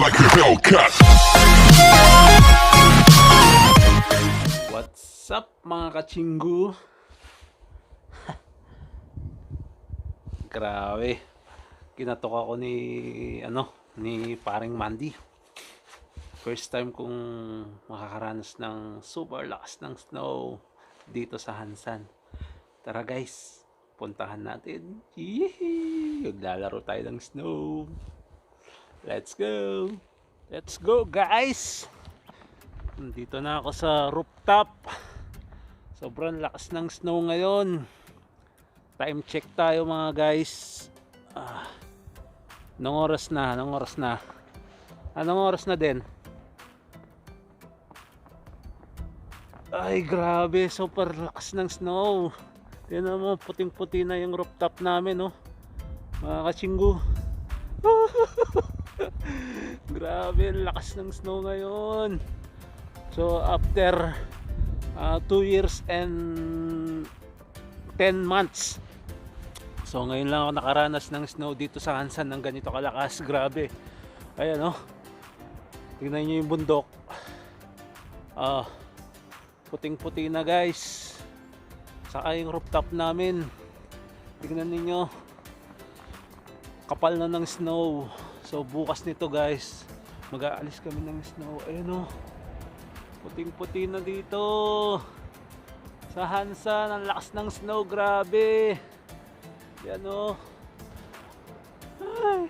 like a Hellcat. What's up mga kachinggu? Grabe. Kinatok ako ni paring Mandy. First time kong makakaranas ng super lakas ng snow dito sa Ansan. Tara guys, puntahan natin. Yee! Maglalaro tayo ng snow. Let's go! Let's go guys! Nandito na ako sa rooftop. Sobrang lakas ng snow ngayon. Time check tayo mga guys. Anong oras na? Anong oras na din? Ay grabe, super lakas ng snow. Tingnan mo, puting-puti na yung rooftop namin, no? Mga kachinggu. Grabe, lakas ng snow ngayon. So after 2 years and 10 months, so ngayon lang ako nakaranas ng snow dito sa Ansan ng ganito kalakas. Grabe. Ayan, no? Tingnan nyo yung bundok. Puting-puti na guys. Saka yung rooftop namin, tingnan niyo, kapal na ng snow. So bukas nito guys, mag-aalis kami ng snow. Ayun o, puting-puti na dito sa Ansan. Ang lakas ng snow, grabe. Yan o. Ay,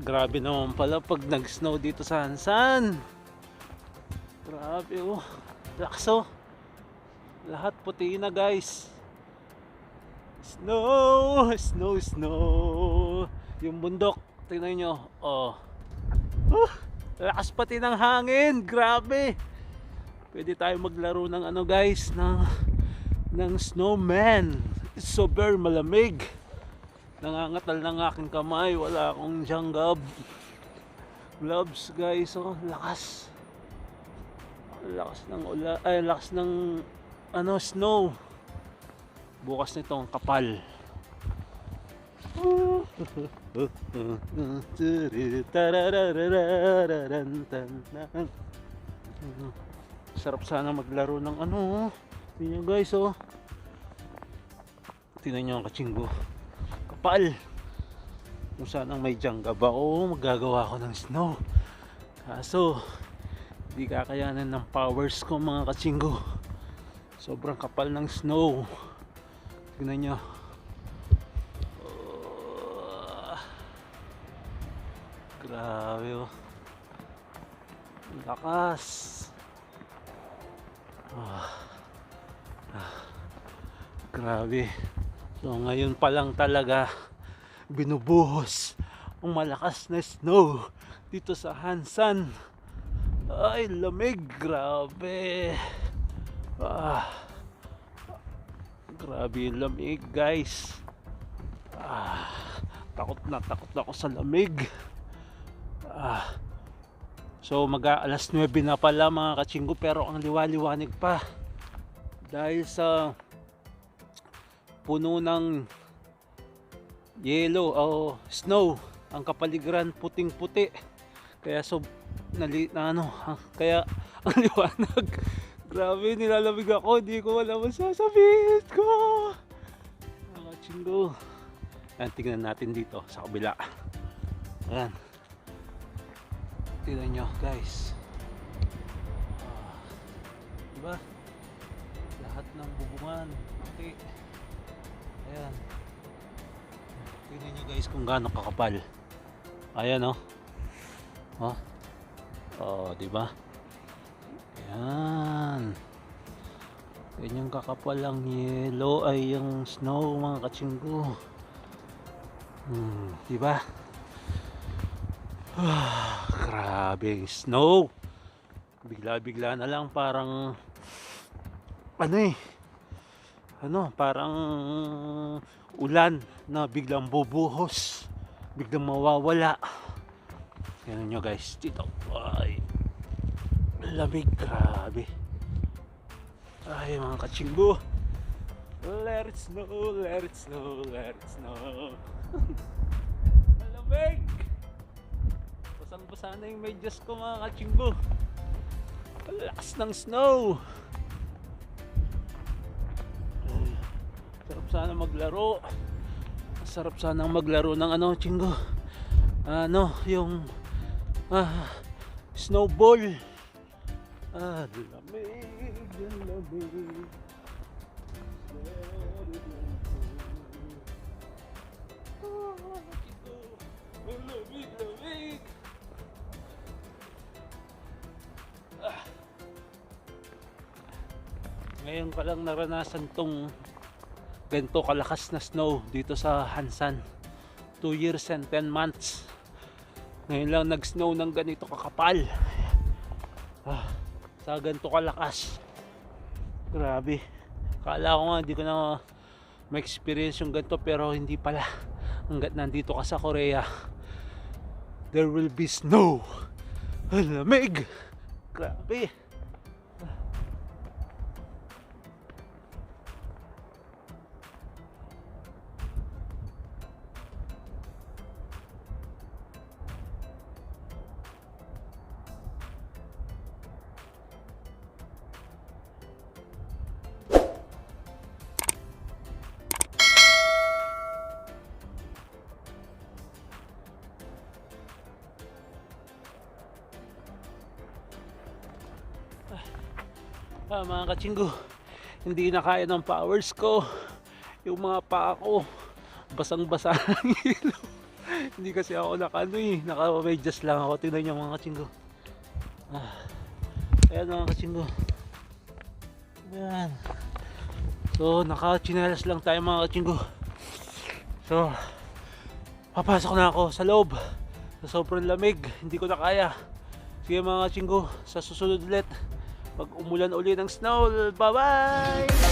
grabe naman pala pag nag-snow dito sa Ansan. Grabe oh, lakas oh. Lahat puti na guys. Snow, snow, snow. Yung bundok, tingnan nyo. Lakas pati ng hangin. Grabe. Pwede tayo maglaro ng ano guys, ng snowman. It's so very malamig. Nangangatal ng aking kamay. Wala akong janggab gloves guys. Oh, lakas. Lakas ng lakas ng snow. Bukas nitong kapal. Sarap sana maglaro ng tingnan guys oh. Tingnan nyo ang kachinggo. Kapal. Kung sanang may janggab ako, magagawa ko ng snow. Kaso di kakayanan ng powers ko mga kachinggo. Sobrang kapal ng snow. Tingnan nyo. Grabe oh. Lakas. Grabe. So ngayon pa lang talaga binubuhos ang malakas na snow dito sa Ansan. Ay, lamig. Grabe. Grabe yung lamig guys. Takot na ako sa lamig. So mag-aalas 9 na pala mga kachinggo, pero ang liwaliwanag pa dahil sa puno ng yellow o snow. Ang kapaligiran puting-puti, kaya kaya ang liwanag. Grabe, nilalamig ako. Hindi ko wala masasabihin ko. Mga kachinggo. Ayan, tingnan natin dito sa kabila. Ayan. Tingnan nyo guys. Diba? Lahat ng bubungan. Okay. Ayan. Tingnan nyo guys kung gaano kakapal. Ayan oh. Diba? Ayan. Yan yung kakapal ang yellow ay yung snow mga kachinggo. Diba? Grabe snow. Bigla-bigla na lang parang parang ulan na biglang bubuhos, biglang mawawala. Yan nyo guys dito. Ay, lamig, grabe. Ay mga kachinggo, let it snow, let it snow, let it snow. Malamig. Basang-basa na yung medyas ko mga kachinggo. Lakas ng snow. Sarap sana maglaro. Sarap sana maglaro ng ano, chinggo. Ano, yung snowball. Lamig, lamig. Lamig, lamig. Ngayon ka lang naranasan tong ganito kalakas na snow dito sa Hansan. 2 years and 10 months. Ngayon lang nag-snow ng ganito kakapal. Sa ganito kalakas. Grabe. Kala ko nga hindi ko na ma-experience yung ganito, pero hindi pala. Hanggat nandito ka sa Korea, there will be snow. Ang lamig. Grabe. Mga kachinggo, hindi na kaya ng powers ko. Yung mga paa ko basang-basa ng ilaw. Hindi kasi ako naka-medyas lang ako. Tingnan nyo mga kachinggo. Ayan mga kachinggo. Ayan. So naka-chinelas lang tayo mga kachinggo. So papasok na ako sa loob. Sa sobrang lamig, hindi ko na kaya. Sige mga kachinggo, sa susunod ulit pag umulan uli ng snow. Bye bye.